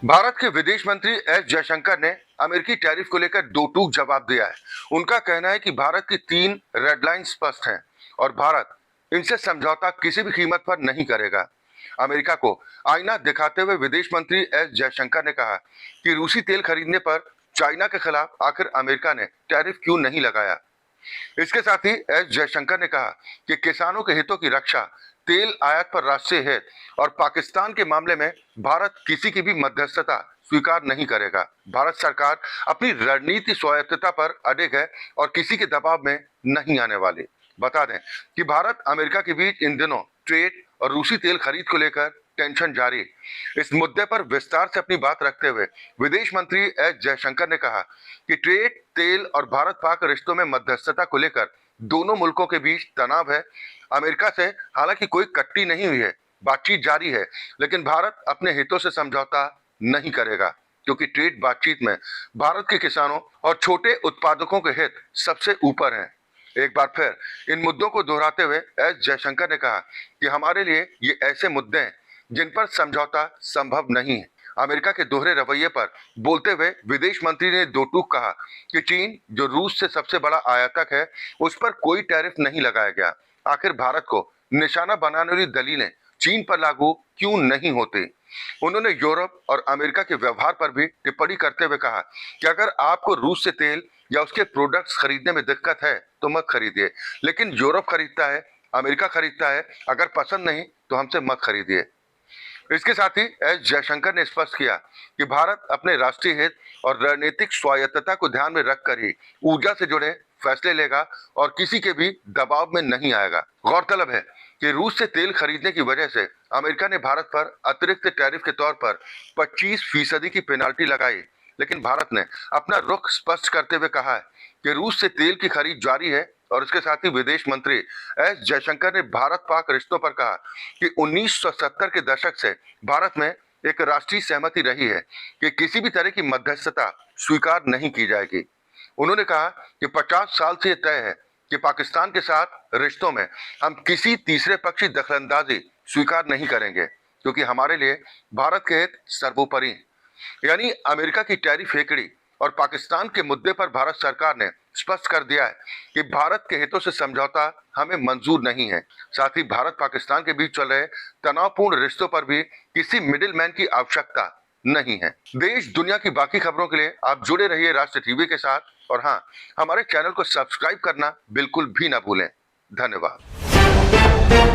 भारत के विदेश मंत्री एस जयशंकर ने अमेरिकी टैरिफ को लेकर दो टूक जवाब दिया है। उनका कहना है कि भारत की 3 रेड लाइन स्पष्ट हैं और भारत इनसे समझौता किसी भी कीमत पर नहीं करेगा। अमेरिका को आईना दिखाते हुए विदेश मंत्री एस जयशंकर ने कहा कि रूसी तेल खरीदने पर चाइना के खिलाफ आखिर अमेरिका ने टैरिफ क्यों नहीं लगाया। इसके साथ ही एस जयशंकर ने कहा कि किसानों के हितों की रक्षा, तेल आयात पर राष्ट्रीय हित और पाकिस्तान के मामले में भारत किसी की भी मध्यस्थता स्वीकार नहीं करेगा। भारत सरकार अपनी रणनीति स्वायत्तता पर अडिग है और किसी के दबाव में नहीं आने वाली। बता दें कि भारत अमेरिका के बीच इन दिनों ट्रेड और रूसी तेल खरीद को लेकर टेंशन जारी। इस मुद्दे पर विस्तार से अपनी बात रखते हुए विदेश मंत्री एस जयशंकर ने कहा कि ट्रेड, तेल और भारत पाक रिश्तों में मध्यस्थता को लेकर दोनों मुल्कों के बीच तनाव है। अमेरिका से हालांकि कोई कट्टी नहीं हुई है, बातचीत जारी है, लेकिन भारत अपने हितों से समझौता नहीं करेगा क्योंकि ट्रेड बातचीत में भारत के किसानों और छोटे उत्पादकों के हित सबसे ऊपर हैं। एक बार फिर इन मुद्दों को दोहराते हुए एस जयशंकर ने कहा कि हमारे लिए ये ऐसे मुद्दे हैं जिन पर समझौता संभव नहीं है। अमेरिका के दोहरे रवैये पर बोलते हुए विदेश मंत्री ने दो टूक कहा कि चीन, जो रूस से सबसे बड़ा आयातक है, उस पर कोई टैरिफ नहीं लगाया गया। आखिर भारत को निशाना बनाने वाली दलीलें चीन पर लागू क्यों नहीं होती। उन्होंने यूरोप और अमेरिका के व्यवहार पर भी टिप्पणी करते हुए कहा कि अगर आपको रूस से तेल या उसके प्रोडक्ट्स खरीदने में दिक्कत है तो मत खरीदिए, लेकिन यूरोप खरीदता है, अमेरिका खरीदता है, अगर पसंद नहीं तो हमसे मत खरीदिए। इसके साथ ही एस जयशंकर ने स्पष्ट किया कि भारत अपने राष्ट्रीय हित और रणनीतिक स्वायत्तता को ध्यान में रखकर ही ऊर्जा से जुड़े फैसले लेगा और किसी के भी दबाव में नहीं आएगा। गौरतलब है कि रूस से तेल खरीदने की वजह से अमेरिका ने भारत पर अतिरिक्त टैरिफ के तौर पर 25% की पेनाल्टी लगाई, लेकिन भारत ने अपना रुख स्पष्ट करते हुए कहा है कि रूस से तेल की खरीद जारी है। और इसके साथ ही विदेश मंत्री एस जयशंकर ने भारत पाक रिश्तों पर कहा कि 1970 के दशक से भारत में एक राष्ट्रीय सहमति रही है कि किसी भी तरह की मध्यस्थता स्वीकार नहीं की जाएगी। उन्होंने कहा कि 50 साल से यह तय है कि पाकिस्तान के साथ रिश्तों में हम किसी तीसरे पक्षी दखलंदाजी स्वीकार नहीं करेंगे क्योंकि हमारे लिए भारत के हित सर्वोपरि हैं। यानी अमेरिका की टैरिफ हेकड़ी और पाकिस्तान के मुद्दे पर भारत सरकार ने स्पष्ट कर दिया है कि भारत के हितों से समझौता हमें मंजूर नहीं है। साथ ही भारत पाकिस्तान के बीच चल रहे तनावपूर्ण रिश्तों पर भी किसी मिडिलमैन की आवश्यकता नहीं है। देश दुनिया की बाकी खबरों के लिए आप जुड़े रहिए राष्ट्र टीवी के साथ और हाँ, हमारे चैनल को सब्सक्राइब करना बिल्कुल भी ना भूलें। धन्यवाद।